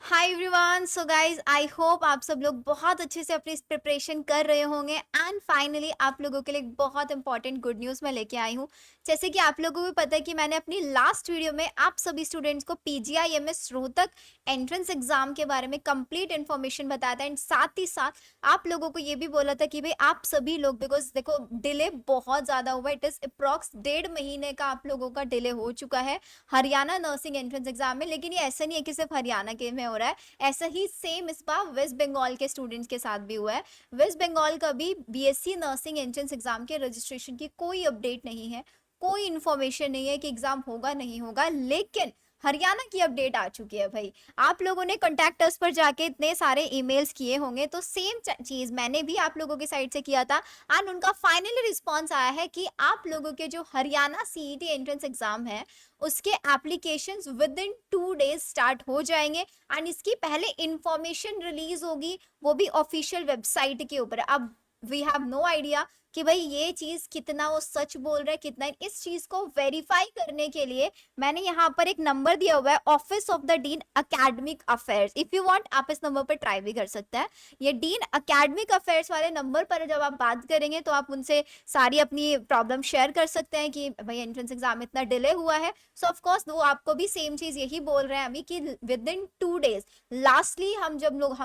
Hi everyone. So guys, I hope आप सब लोग बहुत अच्छे से अपनी प्रिपरेशन कर रहे होंगे एंड फाइनली आप लोगों के लिए एक बहुत इंपॉर्टेंट गुड न्यूज़ मैं लेके आई हूँ। जैसे कि आप लोगों को भी पता है कि मैंने अपनी लास्ट वीडियो में आप सभी स्टूडेंट्स को पीजीआईएमएस रोहतक एंट्रेंस एग्जाम के बारे में कंप्लीट इन्फॉर्मेशन बताया था एंड साथ ही साथ आप लोगों को ये भी बोला था कि भाई आप सभी लोग, बिकॉज देखो डिले बहुत ज़्यादा हुआ, इट इज़ अप्रॉक्स 1.5 महीने का आप लोगों का डिले हो चुका है हरियाणा नर्सिंग एंट्रेंस एग्जाम में। लेकिन ये ऐसा नहीं है कि सिर्फ हरियाणा के में हो रहा है, ऐसा ही सेम इस बार वेस्ट बंगाल के स्टूडेंट्स के साथ भी हुआ है। वेस्ट बंगाल का भी बीएससी नर्सिंग एंट्रेंस एग्जाम के रजिस्ट्रेशन की कोई अपडेट नहीं है, कोई इंफॉर्मेशन नहीं है कि एग्जाम होगा नहीं होगा। लेकिन हरियाणा की अपडेट आ चुकी है भाई। आप लोगों ने कॉन्टैक्ट अस पर जाके इतने सारे ईमेल्स किए होंगे, तो सेम चीज मैंने भी आप लोगों की साइड से किया था एंड उनका फाइनली रिस्पॉन्स आया है कि आप लोगों के जो हरियाणा सीईटी एंट्रेंस एग्जाम है उसके applications with in 2 days start हो जाएंगे एंड इसकी पहले इंफॉर्मेशन रिलीज होगी, वो भी ऑफिशियल वेबसाइट के ऊपर। अब वी हैव नो आइडिया कि भाई ये चीज कितना वो सच बोल रहा है कितना। इस चीज को वेरीफाई करने के लिए मैंने यहाँ पर एक नंबर दिया हुआ है, office of the dean academic affairs. If you want आप इस नंबर पर ट्राई भी कर सकते हैं। ये डीन एकेडमिक अफेयर्स वाले नंबर पर जब आप बात करेंगे तो आप उनसे सारी अपनी प्रॉब्लम शेयर कर सकते हैं कि भाई एंट्रेंस एग्जाम इतना डिले हुआ है। सो ऑफ कोर्स वो आपको भी सेम चीज यही बोल रहे हैं अभी कि विद इन 2 डेज। लास्टली हम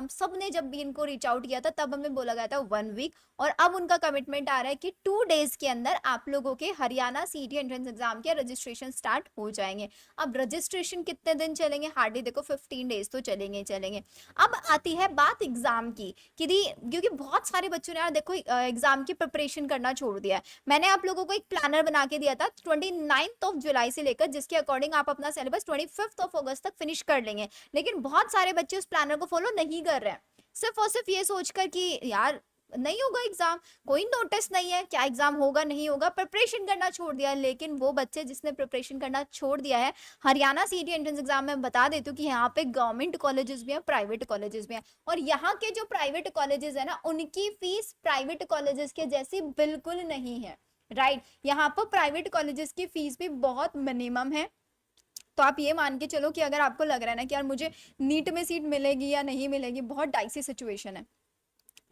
सब ने जब भी इनको रीच आउट किया था तब हमें बोला गया था 1 वीक, और अब उनका कमिटमेंट आ रहा है कि 2 डेज के अंदर आप लोगों के हरियाणा सीईटी एंट्रेंस एग्जाम के रजिस्ट्रेशन स्टार्ट हो जाएंगे। अब रजिस्ट्रेशन कितने दिन चलेंगे? हार्डली देखो 15 डेज तो चलेंगे चलेंगे। अब आती है बात एग्जाम की कि क्योंकि बहुत सारे बच्चों ने यार देखो एग्जाम की प्रिपरेशन करना छोड़ दिया है। मैंने आप लोगों को एक प्लानर बना के दिया था 29 जुलाई से लेकर, जिसके अकॉर्डिंग आप अपना सिलेबस 25 अगस्त तक फिनिश कर लेंगे। लेकिन बहुत सारे बच्चे उस प्लानर को फॉलो नहीं कर रहे हैं, सिर्फ और सिर्फ ये सोचकर कि यार नहीं होगा एग्जाम, कोई नोटिस नहीं है क्या एग्जाम होगा नहीं होगा, प्रिपरेशन करना छोड़ दिया। लेकिन वो बच्चे जिसने प्रिपरेशन करना छोड़ दिया है, हरियाणा सीईटी एंट्रेंस एग्जाम में बता देती हूँ कि यहाँ पे गवर्नमेंट कॉलेजेस भी हैं, प्राइवेट कॉलेजेस भी हैं, और यहाँ के जो प्राइवेट कॉलेजेस है ना उनकी फीस प्राइवेट कॉलेजेस के जैसी बिल्कुल नहीं है। राइट, यहाँ पर प्राइवेट कॉलेजेस की फीस भी बहुत मिनिमम है। तो आप ये मान के चलो कि अगर आपको लग रहा है ना कि यार मुझे नीट में सीट मिलेगी या नहीं मिलेगी, बहुत डाइसी सिचुएशन है,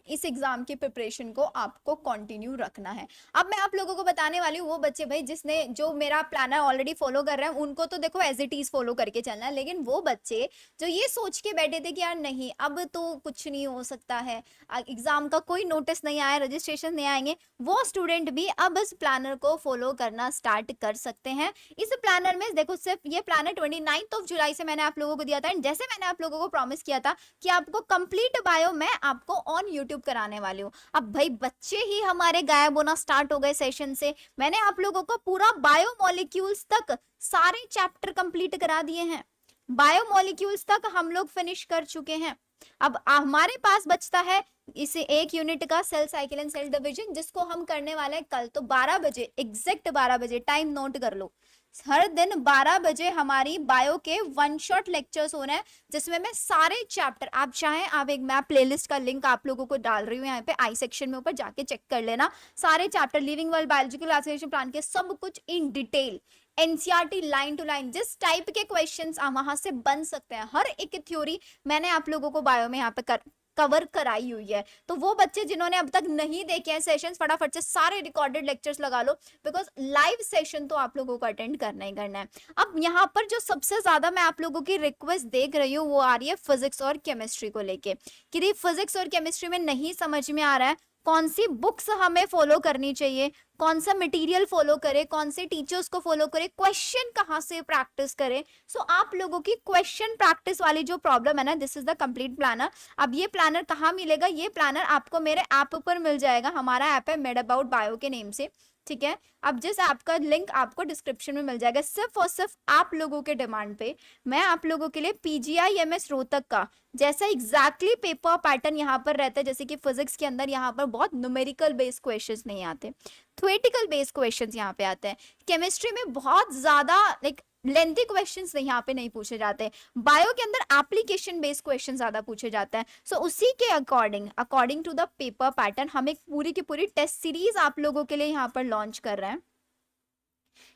इस एग्जाम की प्रिपरेशन को आपको कंटिन्यू रखना है। अब मैं आप लोगों को बताने वाली हूँ वो बच्चे भाई जिसने जो मेरा प्लानर ऑलरेडी फॉलो कर रहे हैं उनको तो देखो एज इट इज फॉलो करके चलना है। लेकिन वो बच्चे जो ये सोच के बैठे थे कि यार नहीं अब तो कुछ नहीं हो सकता है, एग्जाम का कोई नोटिस नहीं आया, रजिस्ट्रेशन नहीं आएंगे, वो स्टूडेंट भी अब इस प्लानर को फॉलो करना स्टार्ट कर सकते हैं। इस प्लानर में देखो सिर्फ ये प्लानर 29 जुलाई से मैंने आप लोगों को दिया था, जैसे मैंने आप लोगों को प्रॉमिस किया था कि आपको कंप्लीट बायो मैं आपको ऑन यूट्यूब कराने वाली हूँ। अब भाई बच्चे ही हमारे गायब होना स्टार्ट हो गए सेशन से। मैंने आप लोगों को पूरा बायोमोलिक्यूल्स तक सारे चैप्टर कंप्लीट करा दिए हैं, बायोमोलिक्यूल्स तक हम लोग फिनिश कर चुके हैं। अब हमारे पास बचता है इसे एक यूनिट का cell cycle and cell division, जिसको हम करने वाले हैं कल। तो 12 बजे, एग्जैक्ट 12 बजे, टाइम नोट कर लो, हर दिन 12 बजे हमारी बायो के वन शॉट लेक्चर्स हो रहे हैं, जिसमें मैं सारे चैप्टर, आप चाहें आप एक मैं प्लेलिस्ट का लिंक आप लोगों को डाल रही हूँ यहाँ पे आई सेक्शन में, ऊपर जाके चेक कर लेना। सारे chapter living world biological classification plan के सब कुछ in detail, NCERT line to line, जिस टाइप के क्वेश्चंस वहां से बन सकते हैं, हर एक थ्योरी मैंने आप लोगों को बायो में यहाँ पे कवर कराई हुई है। तो वो बच्चे जिन्होंने अब तक नहीं देखे हैं सेशंस, फटाफट से सारे रिकॉर्डेड लेक्चर्स लगा लो, बिकॉज लाइव सेशन तो आप लोगों को अटेंड करना ही करना है। अब यहाँ पर जो सबसे ज्यादा मैं आप लोगों की रिक्वेस्ट देख रही हूँ वो आ रही है फिजिक्स और केमिस्ट्री को लेके, कि फिजिक्स और केमिस्ट्री में नहीं समझ में आ रहा है कौन सी बुक्स हमें फॉलो करनी चाहिए, कौन सा मटेरियल फॉलो करे, कौन से टीचर्स को फॉलो करे, क्वेश्चन कहाँ से प्रैक्टिस करे। सो आप लोगों की क्वेश्चन प्रैक्टिस वाली जो प्रॉब्लम है ना, this is the complete planner. अब ये प्लानर कहाँ मिलेगा? ये प्लानर आपको मेरे ऐप पर मिल जाएगा, हमारा ऐप है मेड अबाउट बायो के नेम से, ठीक है। अब जिस ऐप का लिंक आपको डिस्क्रिप्शन में मिल जाएगा, सिर्फ और सिर्फ आप लोगों के डिमांड पे मैं आप लोगों के लिए पीजीआईएमएस रोहतक का जैसा एग्जैक्टली पेपर पैटर्न यहाँ पर रहता है, जैसे कि फिजिक्स के अंदर यहाँ पर बहुत न्यूमेरिकल बेस्ड क्वेश्चंस नहीं आते, थ्योरेटिकल बेस्ड क्वेश्चंस यहाँ पे आते हैं। केमिस्ट्री में बहुत ज्यादा लाइक लेंथी क्वेश्चंस यहाँ पे नहीं पूछे जाते, बायो के अंदर एप्लीकेशन बेस्ड क्वेश्चन ज्यादा पूछे जाते हैं। सो उसी के according to the paper pattern हम एक पूरी की पूरी टेस्ट सीरीज आप लोगों के लिए यहाँ पर लॉन्च कर रहे हैं,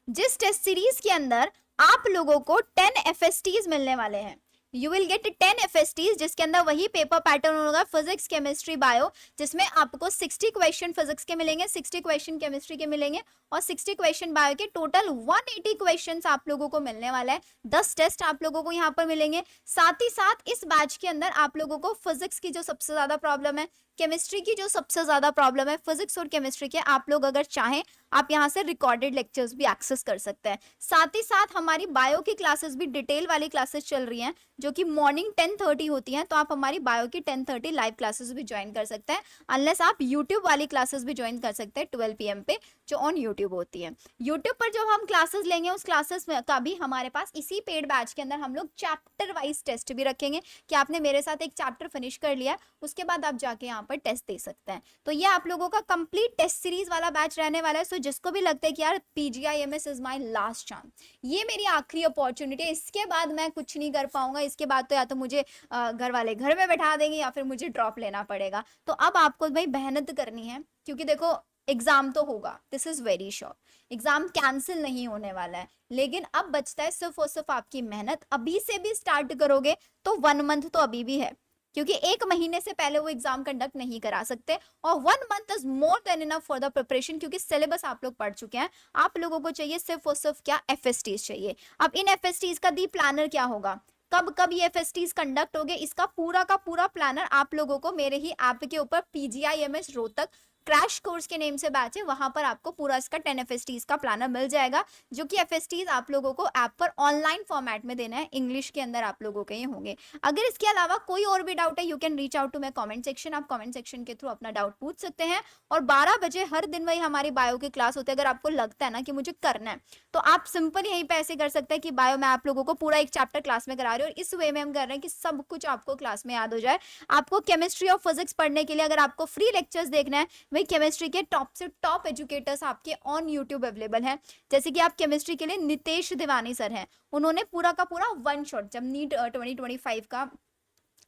जिस टेस्ट सीरीज के अंदर आप लोगों को 10 FSTs मिलने वाले हैं। यू विल गेट 10 एफएसटीज जिसके अंदर वही पेपर पैटर्न होगा, फिजिक्स, केमिस्ट्री, बायो, जिसमें आपको 60 क्वेश्चन फिजिक्स के मिलेंगे, 60 क्वेश्चन केमिस्ट्री के मिलेंगे और 60 क्वेश्चन बायो के। टोटल 180 क्वेश्चन आप लोगों को मिलने वाला है। 10 टेस्ट आप लोगों को यहाँ पर मिलेंगे। साथ ही साथ इस बैच के अंदर आप लोगों को फिजिक्स की जो सबसे ज्यादा प्रॉब्लम है, केमिस्ट्री की जो सबसे ज्यादा प्रॉब्लम है, फिजिक्स और केमिस्ट्री के, आप लोग अगर चाहें आप यहाँ से रिकॉर्डेड लेक्चर्स भी एक्सेस कर सकते हैं। साथ ही साथ हमारी बायो की क्लासेस भी, डिटेल वाली क्लासेस चल रही हैं जो कि मॉर्निंग 10:30 होती हैं, तो आप हमारी बायो की 10:30 लाइव क्लासेस भी ज्वाइन कर सकते हैं। अनलेस आप यूट्यूब वाली क्लासेस भी ज्वाइन कर सकते हैं 12 PM पे, जो ऑन यूट्यूब होती है। यूट्यूब पर जो हम क्लासेस लेंगे उस क्लासेस का भी हमारे पास इसी पेड बैच के अंदर हम लोग चैप्टर वाइज टेस्ट भी रखेंगे कि आपने मेरे साथ एक चैप्टर फिनिश कर लिया, उसके बाद आप जाके यहाँ पर टेस्ट दे सकते हैं। तो ये आप लोगों का कंप्लीट टेस्ट सीरीज वाला बैच रहने वाला है। सो जिसको भी लगता है कि यार PGIMS is my last chance, ये मेरी आखिरी अपॉर्चुनिटी है, इसके बाद मैं कुछ नहीं कर पाऊंगा, इसके बाद तो या तो मुझे घर वाले घर में बैठा देंगे या फिर मुझे ड्रॉप लेना पड़ेगा, तो अब आपको भाई मेहनत करनी है। क्योंकि देखो एग्जाम तो होगा, this is very sure, exam cancel नहीं होने वाला है, लेकिन अब बचता है सिर्फ और सिर्फ आपकी मेहनत। अभी से भी स्टार्ट करोगे तो 1 मंथ तो अभी भी है, क्योंकि 1 महीने से पहले वो एग्जाम कंडक्ट नहीं करा सकते, और 1 month is more than enough for the preparation, क्योंकि सिलेबस आप लोग पढ़ चुके हैं। आप लोगों को चाहिए सिर्फ और सिर्फ क्या, FSTs चाहिए। अब इन FSTs का दी प्लानर क्या होगा, कब कब ये FSTs कंडक्ट होंगे, इसका पूरा का पूरा प्लानर आप लोगों को मेरे ही ऐप के ऊपर PGIMS रोहतक क्रैश कोर्स के नेम से बैच है, वहां पर आपको पूरा इसका 10 FSTs का प्लानर मिल जाएगा, जो कि FSTs आप लोगों को ऐप पर ऑनलाइन फॉर्मेट में देना है, इंग्लिश के अंदर आप लोगों के ये होंगे। अगर इसके अलावा कोई और भी डाउट है, you can reach out to my comment section, आप कमेंट सेक्शन के थ्रू अपना डाउट पूछ सकते हैं। और 12 बजे हर दिन वही हमारी बायो की क्लास होती है। अगर आपको लगता है ना कि मुझे करना है, तो आप सिंपल यहीं पे ऐसे कर सकते हैं कि बायो में आप लोगों को पूरा एक चैप्टर क्लास में करा रहे हो, और इस वे में हम कर रहे हैं कि सब कुछ आपको क्लास में याद हो जाए। आपको केमिस्ट्री और फिजिक्स पढ़ने के लिए अगर आपको फ्री लेक्चर्स देखना है, वही केमिस्ट्री के टॉप से टॉप एजुकेटर्स आपके ऑन यूट्यूब अवेलेबल हैं। जैसे कि आप केमिस्ट्री के लिए नितेश दिवानी सर हैं, उन्होंने पूरा का पूरा 1 शॉट, जब नीट 2025 का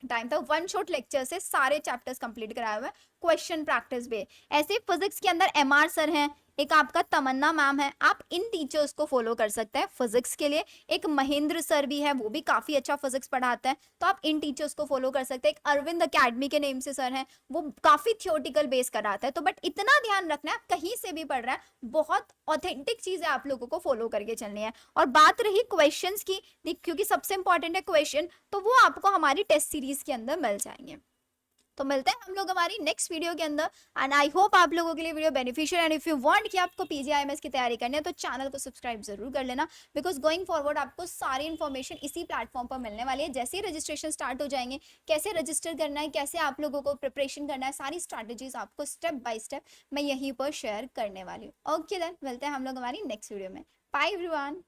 टाइम था, 1 शॉट लेक्चर से सारे चैप्टर्स कंप्लीट कराए हुए, क्वेश्चन प्रैक्टिस पे। ऐसे फिजिक्स के अंदर MR सर हैं, एक आपका तमन्ना मैम है, आप इन टीचर्स को फॉलो कर सकते हैं फिजिक्स के लिए। एक महेंद्र सर भी है, वो भी काफी अच्छा फिजिक्स पढ़ाते हैं, तो आप इन टीचर्स को फॉलो कर सकते हैं। एक अरविंद अकेडमी के नेम से सर हैं, वो काफी थियोटिकल बेस कराता है। तो बट इतना ध्यान रखना है, कहीं से भी पढ़ रहा है, बहुत ऑथेंटिक चीजें आप लोगों को फॉलो करके चलनी है। और बात रही क्वेश्चंस की, क्योंकि सबसे इंपॉर्टेंट है क्वेश्चन, तो वो आपको हमारी टेस्ट सीरीज के अंदर मिल जाएंगे। तो मिलते हैं हम लोग हमारी नेक्स्ट वीडियो के अंदर, एंड आई होप आप लोगों के लिए video beneficial. And if you want कि आपको PGIMS की तैयारी करनी है, तो चैनल को सब्सक्राइब जरूर कर लेना, बिकॉज गोइंग फॉरवर्ड आपको सारी इन्फॉर्मेशन इसी प्लेटफॉर्म पर मिलने वाली है। जैसे ही रजिस्ट्रेशन स्टार्ट हो जाएंगे, कैसे रजिस्टर करना है, कैसे आप लोगों को प्रिपरेशन करना है, सारी स्ट्रैटेजीज आपको स्टेप बाय स्टेप मैं यहीं पर शेयर करने वाली हूँ। ओके देन, मिलते हैं हम लोग हमारी नेक्स्ट वीडियो में। Bye everyone.